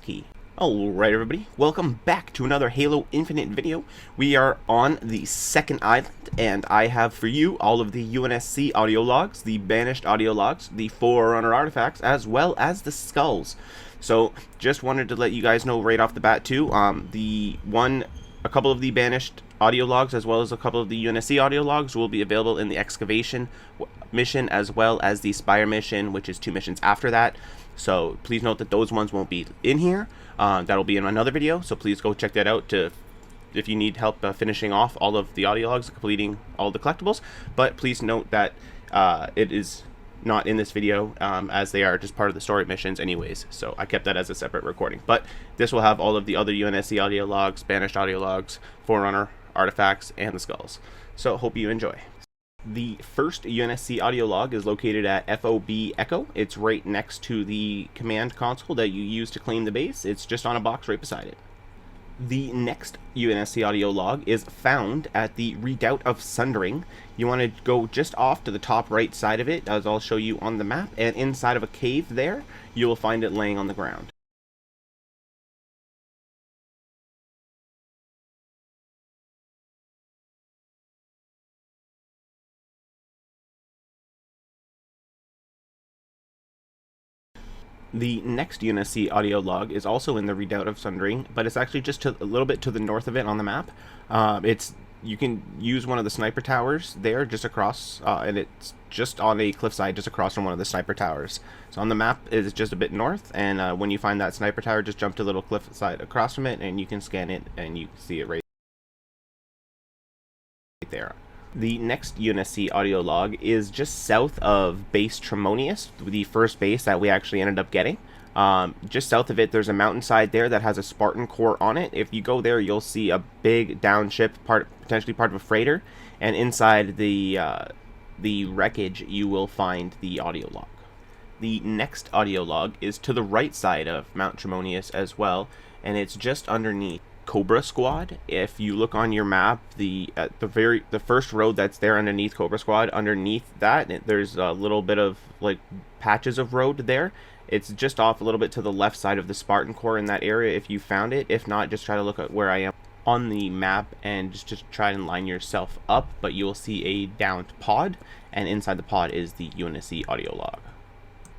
key. Alright everybody, welcome back to another Halo Infinite video. We are on the second island, and I have for you all of the unsc audio logs, the Banished Audio Logs, the Forerunner artifacts, as well as the skulls. So, just wanted to let you guys know right off the bat too, a couple of the Banished audio logs as well as a couple of the unsc audio logs will be available in the excavation mission as well as the Spire mission, which is 2 missions after that. So please note that those ones won't be in here. That'll be in another video, so please go check that out if you need help finishing off all of the audio logs, completing all the collectibles. But please note that it is not in this video, as they are just part of the story missions anyways, so I kept that as a separate recording. But this will have all of the other unsc audio logs, Banished audio logs, Forerunner artifacts, and the skulls. So hope you enjoy. The first unsc audio log is located at Fob Echo. It's right next to the command console that you use to claim the base. It's just on a box right beside it. The next unsc audio log is found at the Redoubt of Sundering. You want to go just off to the top right side of it, as I'll show you on the map, and inside of a cave there, you will find it laying on the ground. The next unsc audio log is also in the Redoubt of Sundering, but it's actually just a little bit to the north of it on the map. You can use one of the sniper towers there just across, and it's just on a cliffside just across from one of the sniper towers. So on the map it's just a bit north, and when you find that sniper tower, just jump to the little cliffside across from it, and you can scan it, and you can see it right there. The next unsc audio log is just south of base Tremonius, the first base that we actually ended up getting. Just south of it, there's a mountainside there that has a Spartan core on it. If you go there, you'll see a big downship, potentially part of a freighter, and inside the wreckage, you will find the audio log. The next audio log is to the right side of Mount Tremonius as well, and it's just underneath Cobra Squad. If you look on your map, the first road that's there underneath Cobra Squad, underneath that there's a little bit of like patches of road there. It's just off a little bit to the left side of the Spartan core in that area if you found it. If not, just try to look at where I am on the map and just try and line yourself up, but you will see a downed pod, and inside the pod is the unsc audio log.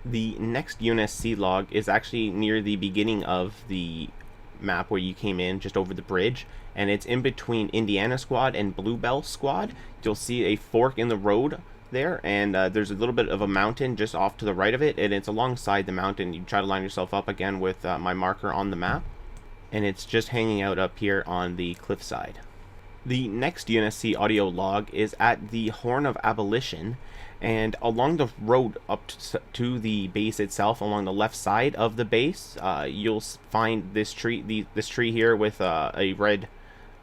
The next unsc log is actually near the beginning of the map where you came in, just over the bridge, and it's in between Indiana Squad and Bluebell Squad. You'll see a fork in the road there, and there's a little bit of a mountain just off to the right of it, and it's alongside the mountain. You try to line yourself up again with my marker on the map, and it's just hanging out up here on the cliffside. The next unsc audio log is at the Horn of Abolition, and along the road up to the base itself, along the left side of the base, you'll find this tree, this tree here with a red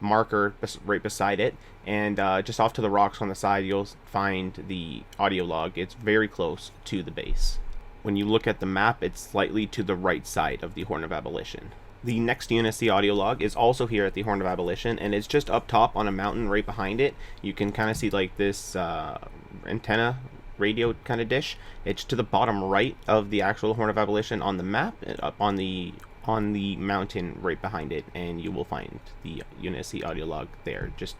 marker right beside it, and just off to the rocks on the side, you'll find the audio log. It's very close to the base. When you look at the map, it's slightly to the right side of the Horn of Abolition. The next unsc audio log is also here at the Horn of Abolition, and it's just up top on a mountain right behind it. You can kind of see like this antenna radio kind of dish. It's to the bottom right of the actual Horn of Abolition on the map, up on the mountain right behind it, and you will find the unsc audio log there, just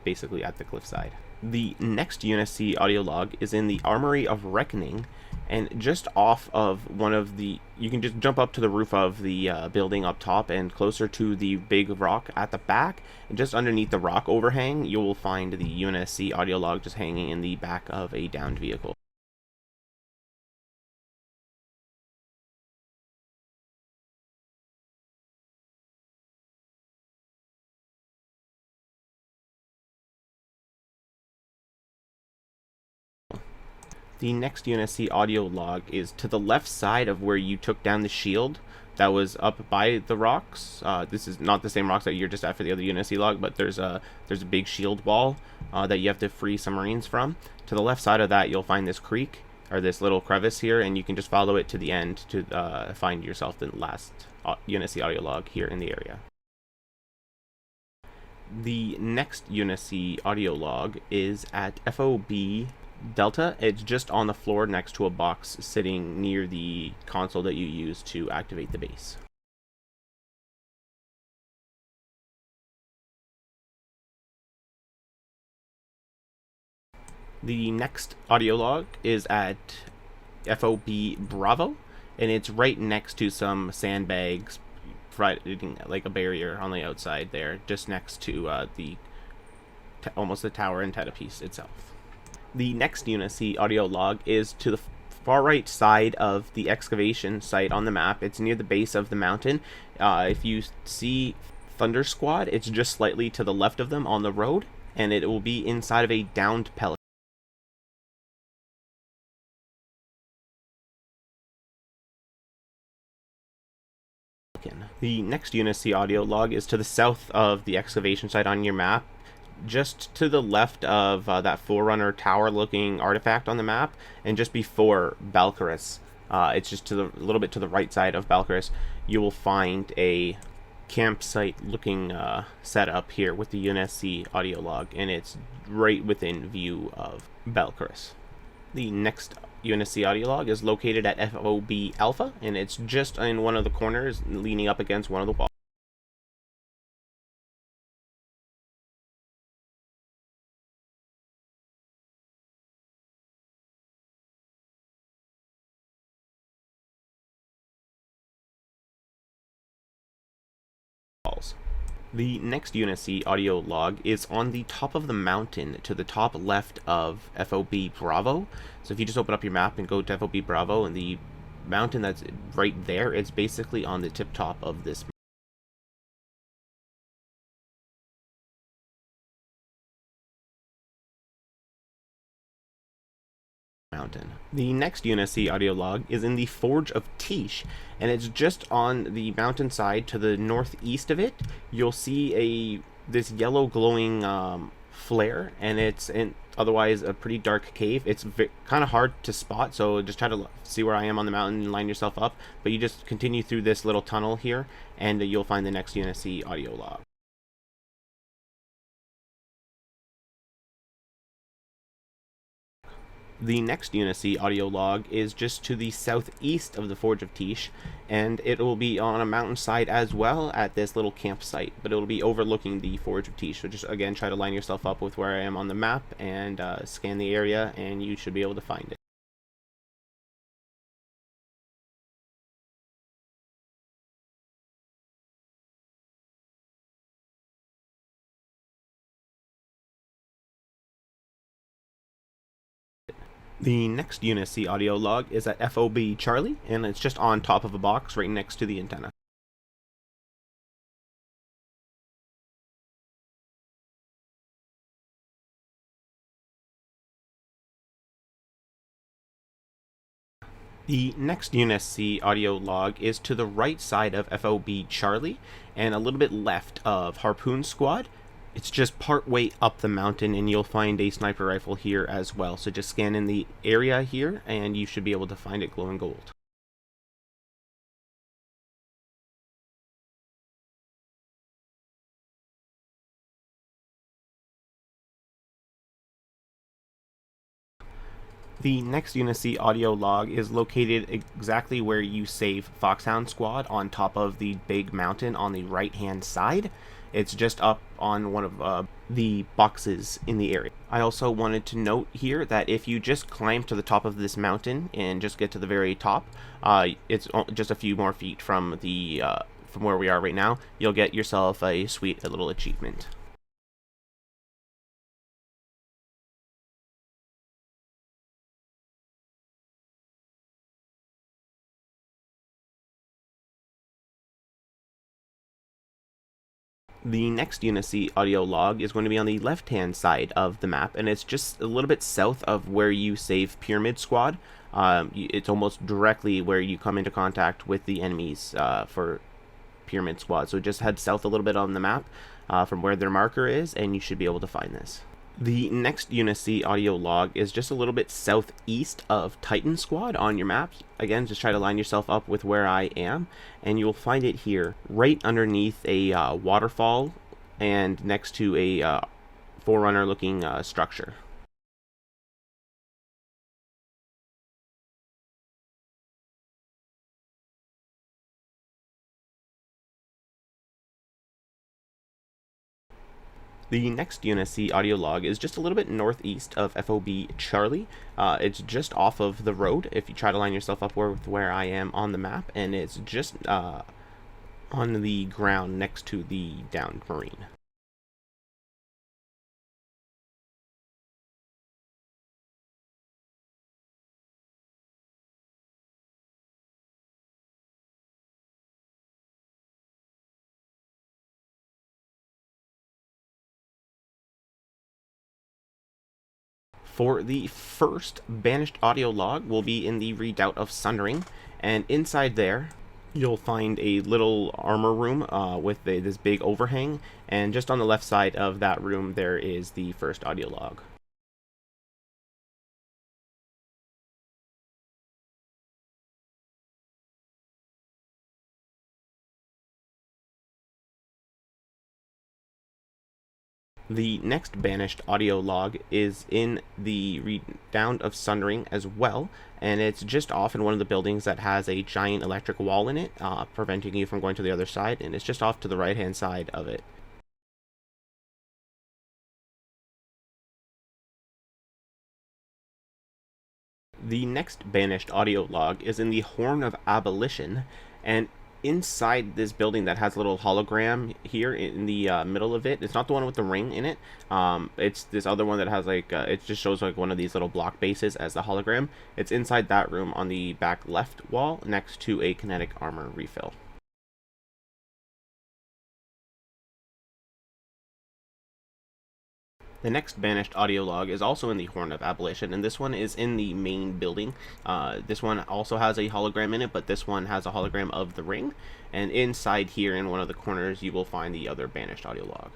basically at the cliffside. The next unsc audio log is in the Armory of Reckoning, and just off of you can just jump up to the roof of the building up top, and closer to the big rock at the back, and just underneath the rock overhang, you will find the unsc audio log just hanging in the back of a downed vehicle. The next unsc audio log is to the left side of where you took down the shield that was up by the rocks. This is not the same rocks that you're just at for the other unsc log, but there's a big shield wall that you have to free some Marines from. To the left side of that, you'll find this creek, or this little crevice here, and you can just follow it to the end to find yourself the last unsc audio log here in the area. The next unsc audio log is at FOB Delta. It's just on the floor next to a box sitting near the console that you use to activate the base. The next audio log is at Fob Bravo, and it's right next to some sandbags, providing like a barrier on the outside there, just next to almost the tower and piece itself. The next unsc audio log is to the far right side of the excavation site on the map. It's near the base of the mountain. If you see Thunder Squad, it's just slightly to the left of them on the road, and it will be inside of a downed pelican. The next unsc audio log is to the south of the excavation site on your map, just to the left of that Forerunner tower looking artifact on the map, and just before Balcarus. It's just a little bit to the right side of Balcarus. You will find a campsite looking setup here with the unsc audio log, and it's right within view of Balcarus. The next unsc audio log is located at Fob Alpha, and it's just in one of the corners leaning up against one of the walls. The next unsc audio log is on the top of the mountain to the top left of Fob Bravo. So if you just open up your map and go to Fob Bravo, and the mountain that's right there, it's basically on the tip top of this mountain. The next unsc audio log is in the Forge of Tish, and it's just on the mountainside to the northeast of it. You'll see this yellow glowing flare, and it's otherwise a pretty dark cave. It's kind of hard to spot, so just try to see where I am on the mountain and line yourself up. But you just continue through this little tunnel here, and you'll find the next unsc audio log. The next unsc audio log is just to the southeast of the Forge of Tish, and it will be on a mountainside as well at this little campsite, but it will be overlooking the Forge of Tish. So just again try to line yourself up with where I am on the map and scan the area, and you should be able to find it. The next unsc audio log is at Fob Charlie, and it's just on top of a box right next to the antenna. The next unsc audio log is to the right side of Fob Charlie, and a little bit left of Harpoon Squad. It's just part way up the mountain, and you'll find a sniper rifle here as well. So just scan in the area here, and you should be able to find it glowing gold. The next unsc audio log is located exactly where you save Foxhound Squad, on top of the big mountain on the right hand side. It's just up on one of the boxes in the area. I also wanted to note here that if you just climb to the top of this mountain and just get to the very top, it's just a few more feet from from where we are right now, you'll get yourself a sweet little achievement. The next unsc audio log is going to be on the left hand side of the map, and it's just a little bit south of where you save Pyramid Squad. It's almost directly where you come into contact with the enemies for Pyramid Squad. So just head south a little bit on the map from where their marker is, and you should be able to find this. The next unsc audio log is just a little bit southeast of Titan Squad on your map. Again, just try to line yourself up with where I am, and you'll find it here, right underneath a waterfall and next to a Forerunner looking structure. The next UNSC audio log is just a little bit northeast of Fob Charlie. It's just off of the road if you try to line yourself up with where I am on the map, and it's just on the ground next to the downed marine. For the first Banished Audio Log, will be in the Redoubt of Sundering, and inside there, you'll find a little armor room with this big overhang, and just on the left side of that room, there is the first audio log. The next Banished Audio Log is in the Redoubt of Sundering as well, and it's just off in one of the buildings that has a giant electric wall in it, preventing you from going to the other side, and it's just off to the right-hand side of it. The next Banished Audio Log is in the Horn of Abolition, and inside this building that has a little hologram here in the middle of it. It's not the one with the ring in it. It's this other one that has like, it just shows like one of these little block bases as the hologram. It's inside that room on the back left wall next to a kinetic armor refill. The next Banished Audio Log is also in the Horn of Abolition, and this one is in the main building. This one also has a hologram in it, but this one has a hologram of the ring. And inside here, in one of the corners, you will find the other Banished Audio Log.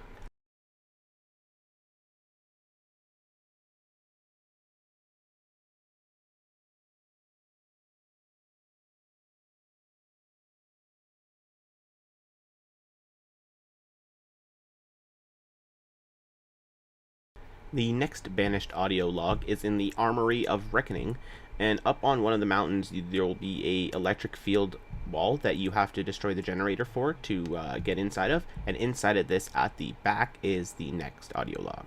The next Banished Audio Log is in the Armory of Reckoning, and up on one of the mountains there will be a electric field wall that you have to destroy the generator for to get inside of, and inside of this at the back is the next audio log.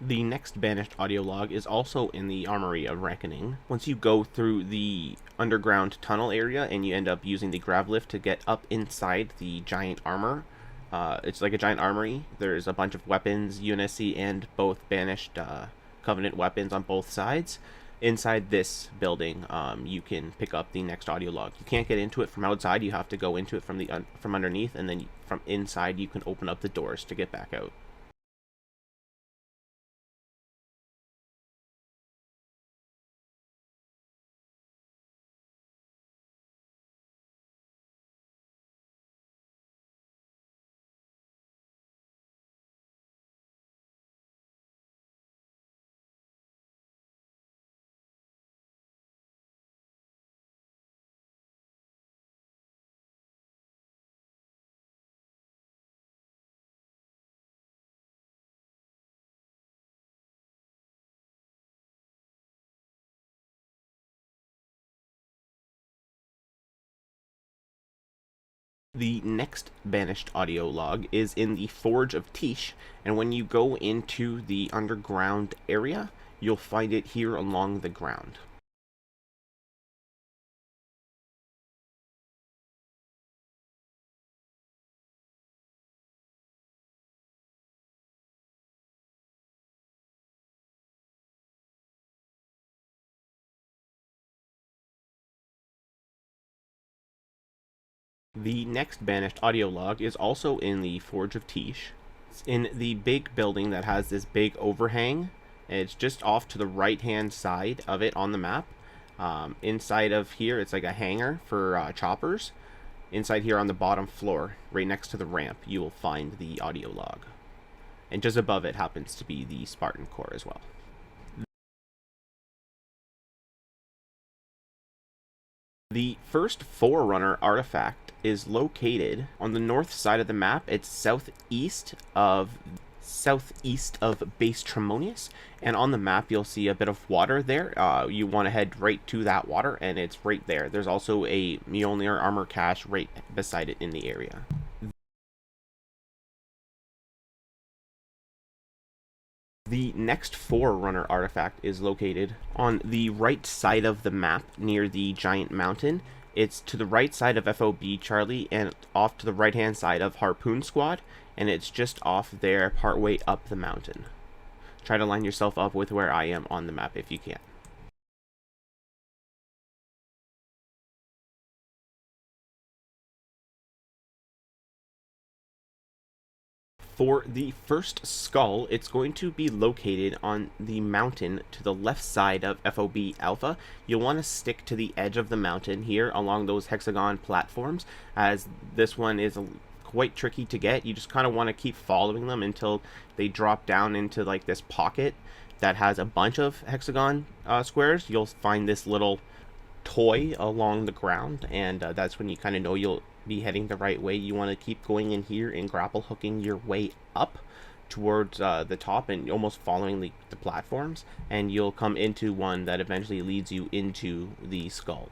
The next Banished Audio Log is also in the Armory of Reckoning. Once you go through the underground tunnel area and you end up using the grav lift to get up inside the giant armor, it's like a giant armory. There's a bunch of weapons, UNSC and both Banished Covenant weapons on both sides. Inside this building, you can pick up the next audio log. You can't get into it from outside. You have to go into it from underneath, and then from inside you can open up the doors to get back out. The next Banished Audio Log is in the Forge of Tish, and when you go into the underground area, you'll find it here along the ground. The next Banished Audio Log is also in the Forge of Tish. It's in the big building that has this big overhang. It's just off to the right-hand side of it on the map. Inside of here, it's like a hangar for choppers. Inside here on the bottom floor, right next to the ramp, you will find the audio log. And just above it happens to be the Spartan core as well. The first Forerunner artifact is located on the north side of the map. It's southeast of Base Tremonius, and on the map you'll see a bit of water there. You want to head right to that water, and it's right there. There's also a Mjolnir armor cache right beside it in the area. The next Forerunner artifact is located on the right side of the map near the giant mountain. It's to the right side of Fob Charlie and off to the right hand side of Harpoon Squad, and it's just off there partway up the mountain. Try to line yourself up with where I am on the map if you can. For the first skull, it's going to be located on the mountain to the left side of Fob Alpha. You'll want to stick to the edge of the mountain here along those hexagon platforms, as this one is quite tricky to get. You just kind of want to keep following them until they drop down into like this pocket that has a bunch of hexagon squares. You'll find this little toy along the ground, and that's when you kind of know you'll be heading the right way. You want to keep going in here and grapple hooking your way up towards the top and almost following the platforms, and you'll come into one that eventually leads you into the skull.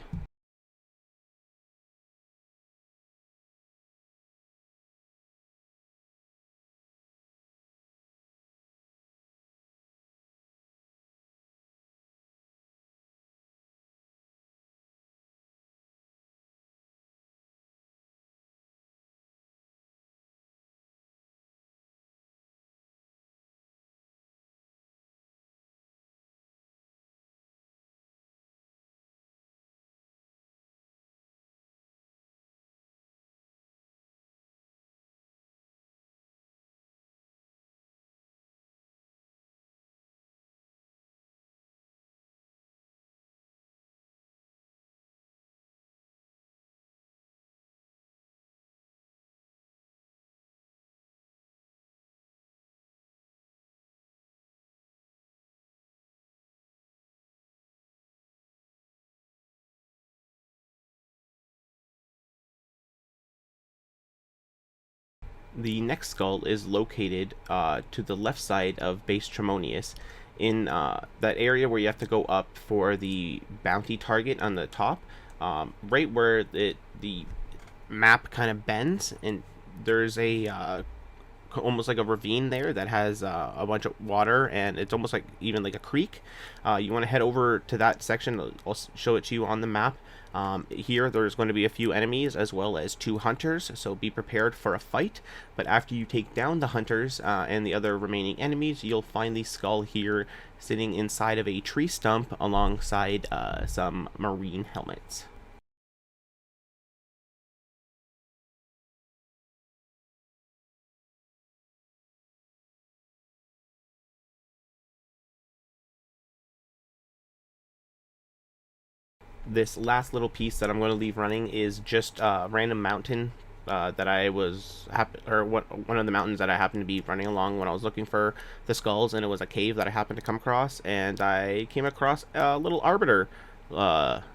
The next skull is located to the left side of Base Tremonius, in that area where you have to go up for the bounty target on the top, right where the map kind of bends, and there's a almost like a ravine there that has a bunch of water, and it's almost like even like a creek. You want to head over to that section. I'll show it to you on the map. Here there's going to be a few enemies as well as 2 hunters, so be prepared for a fight. But after you take down the hunters and the other remaining enemies, you'll find the skull here sitting inside of a tree stump alongside some marine helmets. This last little piece that I'm going to leave running is just a random mountain that I was one of the mountains that I happened to be running along when I was looking for the skulls, and it was a cave that I happened to come across, and I came across a little arbiter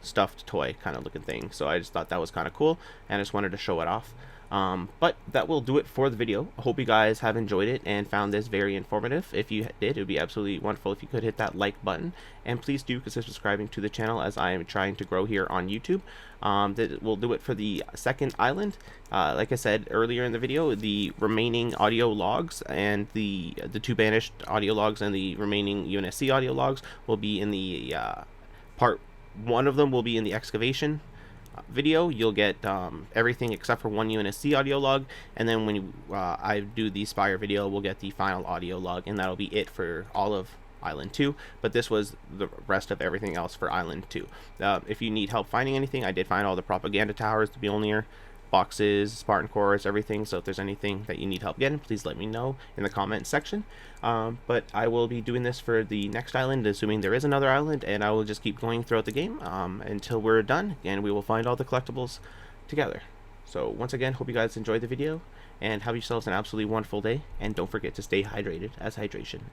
stuffed toy kind of looking thing. So I just thought that was kind of cool, and I just wanted to show it off. But that will do it for the video. I hope you guys have enjoyed it and found this very informative. If you did, it would be absolutely wonderful if you could hit that like button, and please do consider subscribing to the channel, as I am trying to grow here on YouTube. That will do it for the second island. Like I said earlier in the video, the remaining audio logs and the 2 banished audio logs and the remaining unsc audio logs will be in the part 1 of them will be in the excavation video. You'll get everything except for 1 unsc audio log, and then when I do the Spire video, we'll get the final audio log, and that'll be it for all of Island 2, but this was the rest of everything else for Island 2. If you need help finding anything, I did find all the propaganda towers, the Mjolnir boxes, Spartan cores, everything, so if there's anything that you need help getting, please let me know in the comment section. But I will be doing this for the next island, assuming there is another island, and I will just keep going throughout the game until we're done, and we will find all the collectibles together. So once again, hope you guys enjoyed the video, and have yourselves an absolutely wonderful day, and don't forget to stay hydrated, as hydration